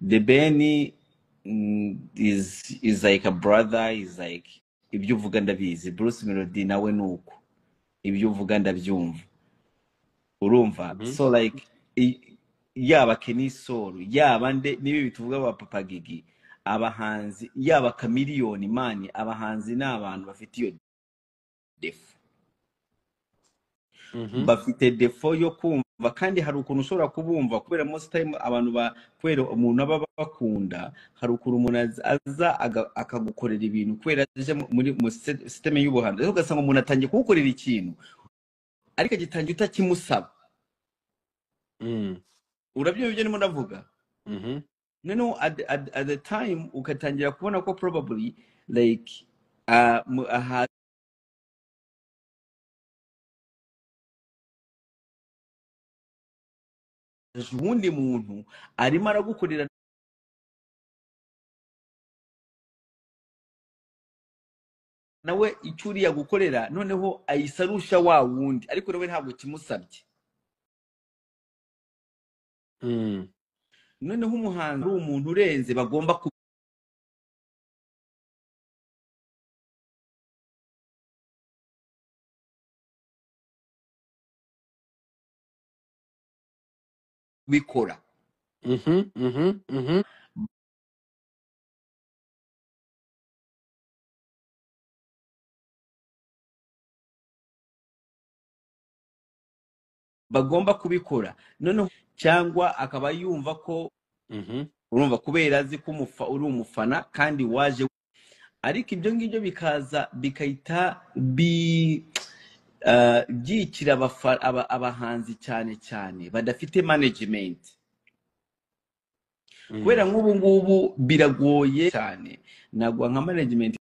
The Ben is like a brother, is like ibyo uvuga ndabizi. Bruce Melody nawe nuko ibyo uvuga ndabyumva. Urumva? So like yaba Kenny Soul, yaba nibi bituvuga ba Papa Gigi, abahanzi yaba Chameleone mani, abahanzi n'abantu bafite iyo defo. Bafite defo yo kumva, kandi hari ukuntu ushobora kubumva kubera most time abantu kubera umuntu aba bakunda, hari ukuntu umuntu aza akagukorera ibintu kubera aje muri system y'ubuhanzi, rero ugasanga umuntu atangiye kugukorera ikintu ariko agitangiye utakimusaba. Urabyumva ibyo ndimo ndavuga? Noneho at the time ukatangira kubona ko probably like ubundi muntu arimo aragukorera nawe icyo uriya gukorera, noneho ayisarusha wa wundi ariko nawe ntabwo kimusabye. Noneho umuhanzi ari umuntu urenze bagomba kubikora. Bagomba kubikora noneho, cyangwa akaba yumva ko urumva kubera azi ko uri umufana kandi waje, ariko ibyo ngibyo bikaza bikahita byikira abahanzi cyane cyane badafite management. Kubera nk'ubu ngubu biragoye cyane, nagwa nka management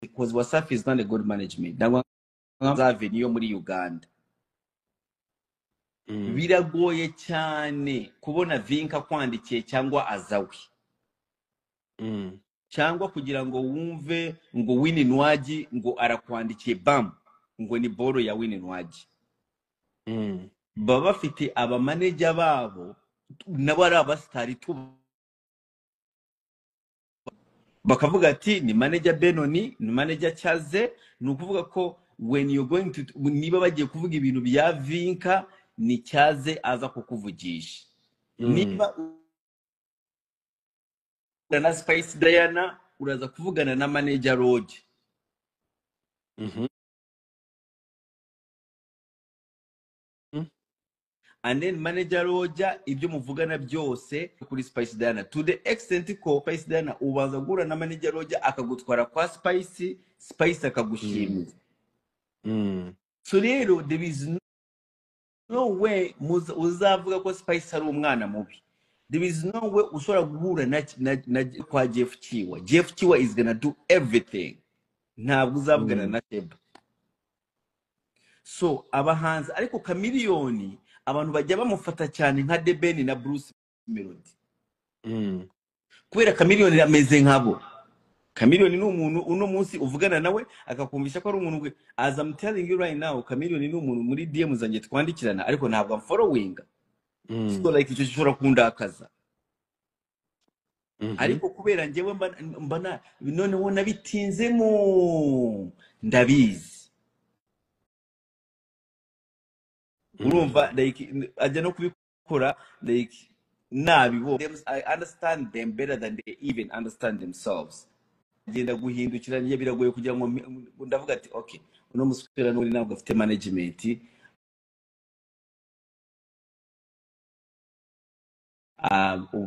because Wasafi is not a good management. Nagwa nka Avenue muri Uganda, biragoye cyane kubona Vinka kwandikiye cyangwa azawi, cyangwa kugira ngo wumve ngo Winnie Nwagi ngo arakwandikiye bam ngo ni boro ya Winnie Nwagi. Baba bafite aba manager babo nabo ari abastari bakavuga ati ni manager Benoni, ni manager Chaze. Ni ukuvuga ko when you're going to, niba bagiye kuvuga ibintu bya Vinka, ni Chaze aza kukuvugisha. Niba na Spice Diana uraza kuvugana na manager Roge. And then manager Roja ibyo muvugana byose kuri Spice Diana, to the extent ko Spice Diana ubanza gura na manager Roja akagutwara kwa Spice akagushimira. So rero there is no way uzavuga ko Spice ari umwana mubi. There is no way ushobora guhura na kwa Jeff Chiwa. Jeff Chiwa is gonna do everything. Ntabwo uzavugana na Sheba. So abahanzi ariko Chameleone abantu bajya bamufata cyane nka The Ben na Bruce Melody. Kubera Chameleone ameze nkabo. Chameleone ni umuntu uno munsi uvugana nawe akakumvisha ko ari umuntu we. As I'm telling you right now, Chameleone ni umuntu muri DM zanjye twandikirana ariko ntabwo am following. So like icyo gishobora kundakaza. Ariko kubera njyewe mbana noneho nabitinzemo ndabizi. Urumva like ajya no kubikora like nabibo. I understand them better than they even understand themselves. Genda guhindukira niye biragoye kugira ngo ndavuga ati okay uno musupera n'uri ntabwo afite management.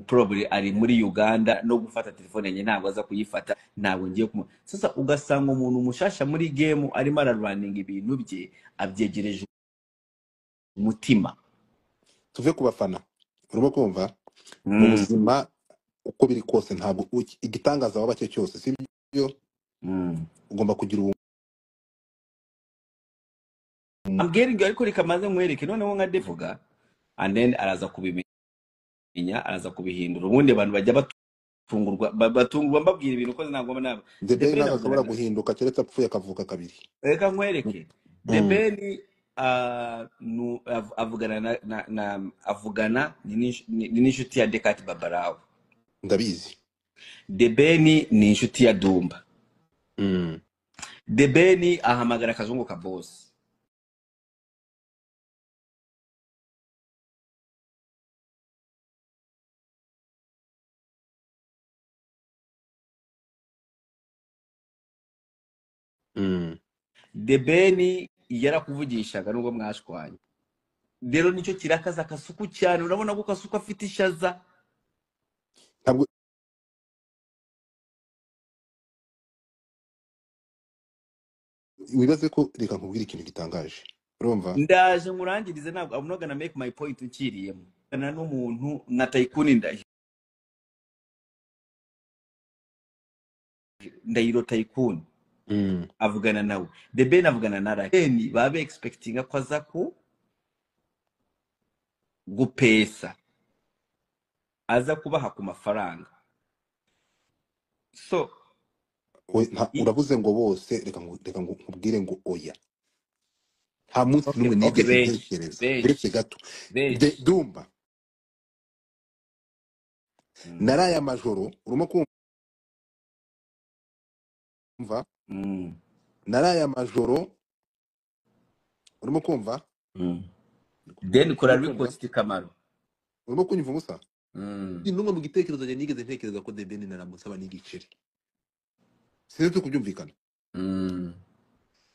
Probably ari muri Uganda no gufata telefone yanjye ntabwo aza kuyifata, ntabwo ngiye sasa ugasanga umuntu mushasha muri game arimo running ibintu bye abyegereje umutima. Tuve ku bafana urimo kumva mu buzima uko biri kose ntabwo igitangaza waba cyo cyose sibyo. Ugomba kugira I'm getting ariko rikamaze nkwereke noneho nka devuga and then araza kubimenya araza kubihindura. Ubundi abantu bajya batungurwa mbabwira ibintu ko ntabwo nabo The Ben ashobora guhinduka keretse apfuye akavuka kabiri. Reka nkwereke The Ben avugana avugana ni n'inshuti ya Dekati Babarawo. ndabizi. The Ben ni inshuti ya Dumba. Mm. The Ben ahamagara Kazungu ka boss. Mm. The Ben yarakuvugishaga nubwo mwashwanye. Rero nicyo kirakaza Kasuku cyane, urabona ko Kasuku afite ishaza. Ntabwo wibaze ko, reka nkubwire ikintu gitangaje, urumva? Ndaje ngurangirize, ntabwo I'm not gonna make my point ukiriyemo. Na n'umuntu na Tycoon Ndahiro Tycoon avugana nawe. The Ben avugana na Rakeni, babe expectinga ko aza ku gupesa, aza kubaha ku mafaranga. So uravuze ngo bose, reka nkubwire ngo oya, nta munsi n'umwe nigeze ntekereza uretse gato Dumba. Naraye amajoro, urimo kumva? Naraye amajoro, urimo kumva? Then kora request Kamaro, urimo kunyumva musa? N'umwe mu gitekerezo cyanjye nigeze ntekereza ko The Ben naramusaba n'igiceri, sinzi kubyumvikana.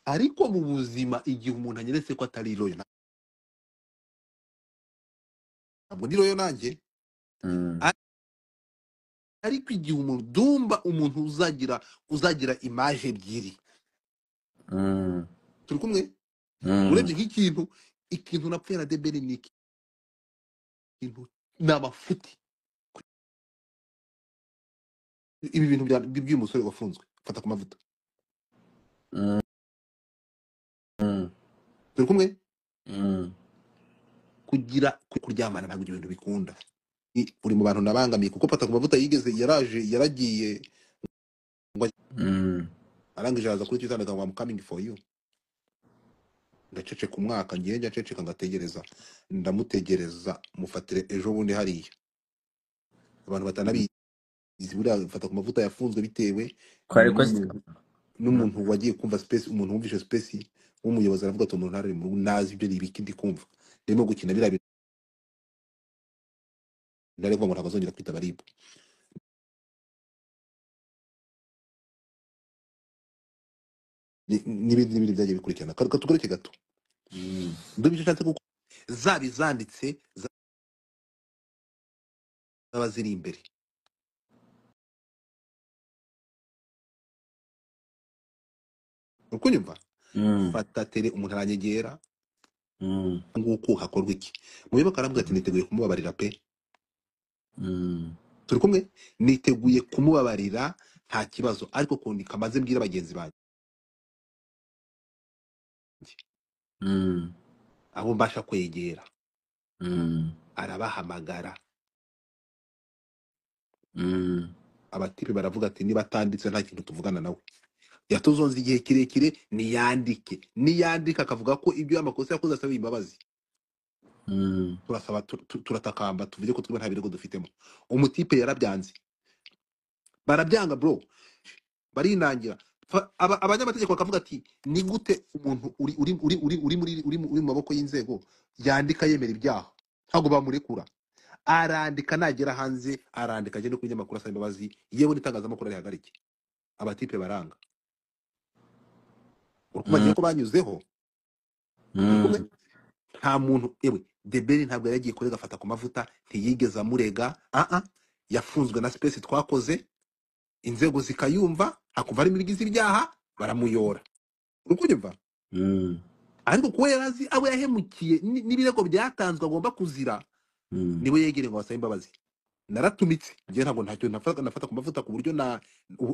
Ariko mu buzima igihe umuntu anyeretse ko atari royo, ntabwo ndi royo nanjye. Ariko igihe umuntu Dumba, umuntu uzagira image ebyiri, turi kumwe? Urebye ikintu napfuye na The Ben ni ikintu n'amafuti. Ibi bintu by'umusore wafunzwe fata ku mavuta, turi kumwe? Kuryamana ntabwo ibyo bintu bikunda. Uri mu bantu nabangamiye, kuko fata ku mavuta yaragiye arangije aza kuri Twitter ngo I'm coming for you. Ndaceceka umwaka, ngiye njya ceceka ngategereza, ndamutegereza mufatire ejo bundi hariya. Abantu batanabizi buriya fata ku mavuta yafunzwe bitewe n'umuntu wagiye kumva space, umuntu wumvishe space w'umuyobozi aravuga ati umuntu ntari mu nazi ibyo nibiki ndi kumva, ndimo gukina bira ndaregwa ngo ntabazongera kwita baribu. N'ibindi byagiye bikurikirana. Karuka tugareke gato, ndubije cyane kuko zabizanditse zaba ziri imbere. Uko nyumva? Fata tere, umuntu aranyegera nguko hakorwa iki, mubiba karambwa ati niteguye kumubabarira pe. Turi kumwe? Niteguye kumubabarira nta kibazo, ariko kundi kamaze mbwira bagenzi banjye abo mbasha kwegera, arabahamagara. Abatipe baravuga ati niba atanditse nta kintu tuvugana nawe, yatuzonze igihe kirekire, niyandika akavuga ko ibyo amakosa yakoze asaba imbabazi. Turasaba turatakamba tuvuge ko twiba nta birego dufitemo. Umutipe yarabyanze, barabyanga bro, barinangira. Abanyamategeko bakavuga ati ni gute umuntu uri mu maboko y'inzego yandika yemera ibyaha, ntabwo bamurekura. Arandika, nagera hanze arandika, agende ku binyamakuru asaba imbabazi, yewe n'itangazamakuru arihagarike. Abatipe baranga, urukumagiye ko banyuzeho. Nta muntu ewe The Ben ntabwo yaragiye kurega fata ku mavuta, ntiyigeze amurega. Yafunzwe na space twakoze, inzego zikayumva, akumva ari ibigize ibyaha, baramuyora. Urukunyumva? Ariko kuba yarazi abo yahemukiye n'ibirego byatanzwe agomba kuzira, niwe yegere ngo asabe imbabazi. Naratumitse ngiye, ntabwo ntacyo nafata ku mavuta ku buryo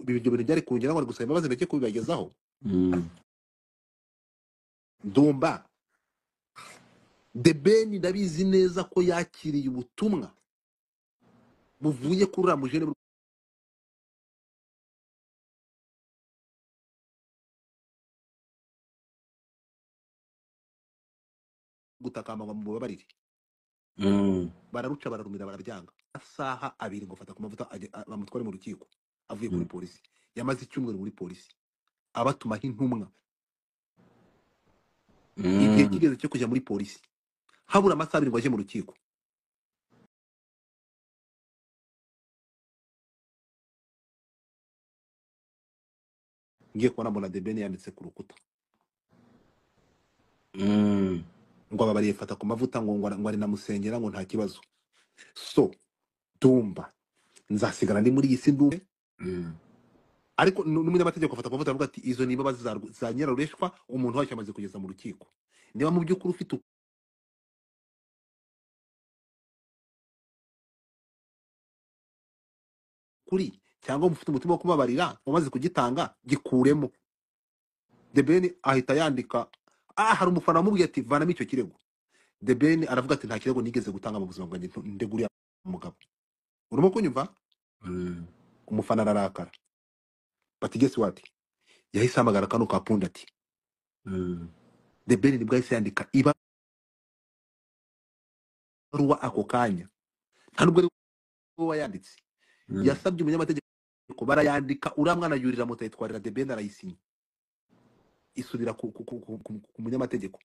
ibyo bintu byari kongera ngo gusaba imbabazi ndeke kubibagezaho. Dumba, The Ben ndabizi neza ko yakiriye ubutumwa buvuye kuri Ramujene gutakamba ngo mubabarire bararuca bararumira barabyanga amasaha 2 ngo fata ku mavuta bamutware mu rukiko avuye kuri polisi yamaze icyumweru muri polisi abatumaho intumwa igihe kigeze cyo kujya muri polisi habura amasaha 2 ngo aje mu rukiko ngiye kubona mbona The Ben yanditse ku rukuta ngo ababariye fata ku mavuta ngo ari namusengera ngo nta kibazo so Dumba nzasigara ndi muri iyi si ndume ariko n'umunyamategeko afata ku mavuta avuga ati izo niba za nyirarureshwa umuntu wacyo amaze kugeza mu rukiko niba mu by'ukuri ufite kuri cyangwa mufite umutima wo kubabarira wamaze kugitanga gikuremo The Ben ahita yandika hari umufana wamubwiye ati vanamo icyo kirego The Ben aravuga ati nta kirego nigeze gutanga mu buzima bwanjye ndeguriye umugabo urimo kunyumva umufana ararakara bati guess what yahise amagara kano kapunda ati The Ben nibwo yahise yandika ibaruwa ako kanya nta nubwo ari wowe yanditse yasabye umunyamategeko barayandika uramwana yurira moto yitwarira The Ben arayisinya isubira ku munyamategeko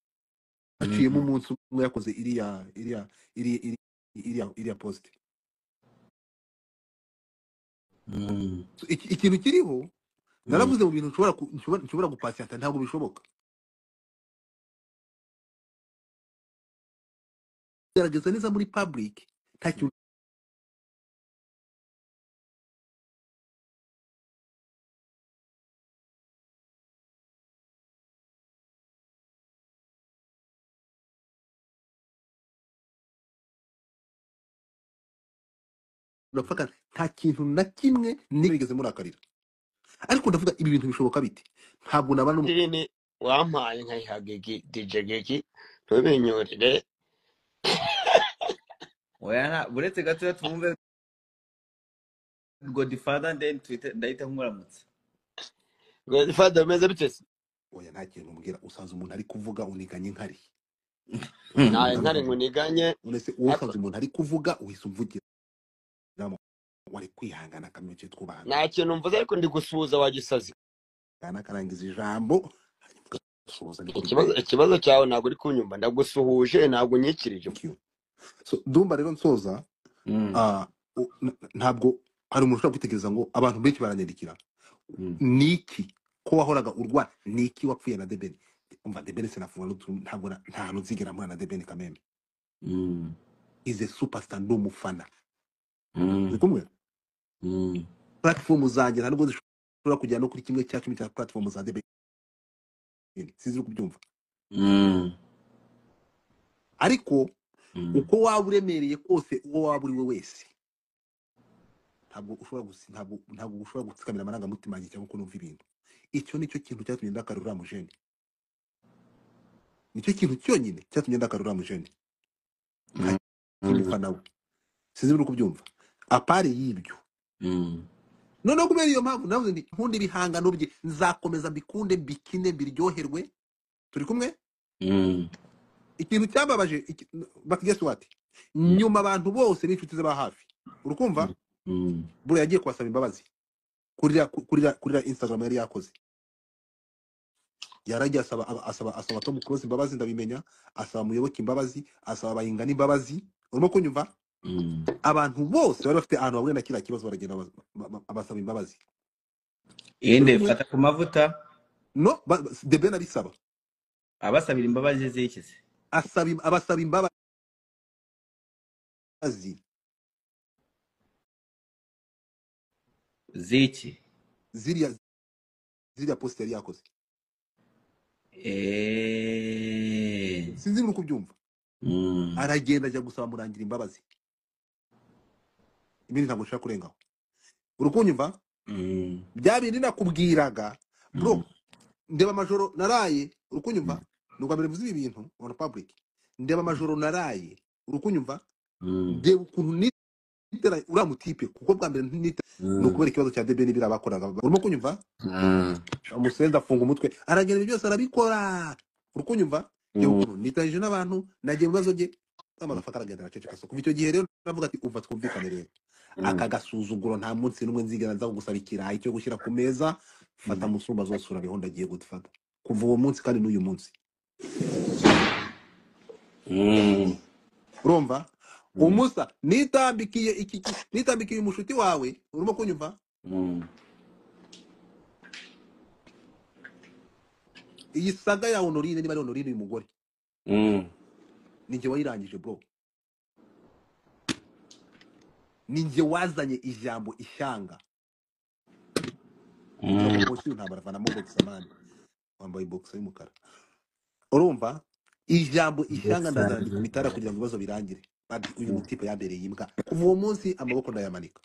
aciyemo umunsi umwe yakoze iriya post ikintu kiriho naravuze mu bintu nshobora gupasiyata ntabwo bishoboka gerageza neza muri public nta kintu urafaka nta kintu na kimwe nigeze murakarira ariko ndavuga ibi bintu bishoboka bite ntabwo nabana ni wampaye nkayihagege DJ Geki tubenyorere oya buretse gato tumumve Godfather then Twitter ndahita nkuramutse Godfather meze bitese oya nta kintu mbwira usanze umuntu ari kuvuga uniganye nkari naye nkari nguniganye unese usanze umuntu ari kuvuga uhise umvugira wari kwihangana kamyoce twubana nta kintu mvuze ariko ndi gusuhuza wagisazi kana karangiza ijambo ikibazo cyawe ntabwo uri kunyumva ndagusuhuje ntabwo nyikirije so Dumba rero nsoza ntabwo hari umuntu ushobora kwitegereza ngo abantu benshi baranyandikira niki ko wahoraga urwa niki wapfuye na The Ben umva The Ben sinafunga ntabwo nta hantu nzigera mpura na The Ben kameme is a superstar ndumufana kumwe platform zanjye ntabwo zishobora kujya no kuri kimwe cya 10 cya platform za The Ben sizi kubyumva ariko uko waba uremereye kose uwo waba uri we wese ntabwo ushobora gutsikamira amarangamutima yanjye cyangwa kunumva ibintu icyo nicyo kintu cyatumye ndakarura mujeni nicyo kintu cyonyine cyatumye ndakarura mujeni umufana we sizi uri kubyumva apare y'ibyo noneho kubera iyo mpamvu navuze ndi nkundi bihangano bye nzakomeza mbikunde mbikine mbiryoherwe turi kumwe ikintu cyababaje bakigese wati nyuma abantu bose n'inshuti ze ba hafi urukumva bure yagiye kwasaba imbabazi kurira Instagram yari yakoze yaragiye asaba Tom Close imbabazi ndabimenya asaba muyoboke imbabazi asaba bayingana imbabazi urimo kunyumva abantu bose bari bafite ahantu babure na kira kibazo baragenda abasaba imbabazi inde fata ku mavuta no The Ben abisaba abasabira imbabazi zikize abasaba imbabazi ziki ziriya post yari yakoze sinzi muri kubyumva aragenda ajya gusaba murangira imbabazi ibindi ntabwo nshaka kurengaho urukunyumva bya bindi nakubwiraga bro ndeba amajoro naraye urukunyumva nuko mbere mvuze ibi bintu on public ndeba amajoro naraye urukunyumva ndeba ukuntu nitera uramutipe kuko bwa mbere nukubera ikibazo cya The Ben birabakoraga urimo kunyumva umusenda afunga umutwe aragenda byose arabikora urukunyumva By'ukuri nitanyije n'abantu nagiye mu bibazo bye amagafaka aragenda araceceka so kuva icyo gihe rero navuga ati umva twumvikane rero aka gasuzuguro nta munsi n'umwe nzigera nza kugusaba ikirayi cyo gushyira ku meza fata musumba zose urabeho ndagiye gufata kuva uwo munsi kandi n'uyu munsi urumva umusa nitambikiye umushuti wawe urimo kunyumva iyi saga ya Honorine niba ari Honorine uyu mugore ninjye wayirangije bro ninjye wazanye ijambo ishyanga boxi ntabaravana mu box amani wambaye box y'umukara urumva ijambo ishyanga ndazana kubitara kugira ngo ibibazo birangire ati uyu mutipe yabereye imbwa kuva uwo munsi amaboko ndayamanika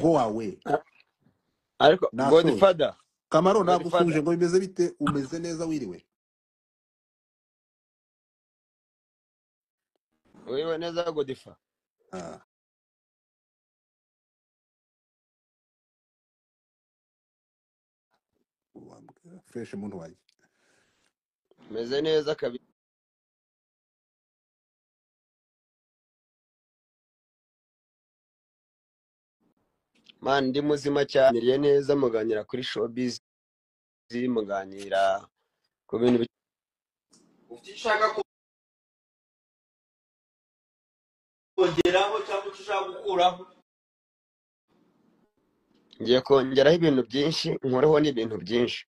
go away ariko nasoje Godfather Kamaro Godfather nagusuje ngo bimeze bite umeze neza wiriwe wewe neza Godfather ah fresh muntu waje meze neza kabisa man ndi muzima cyane miriye neza muganira kuri showbiz muganira ku bintu ufite ushaka kongeraho cyangwa icyo ushaka gukuraho ngiye kongeraho ibintu byinshi nkoreho n'ibintu byinshi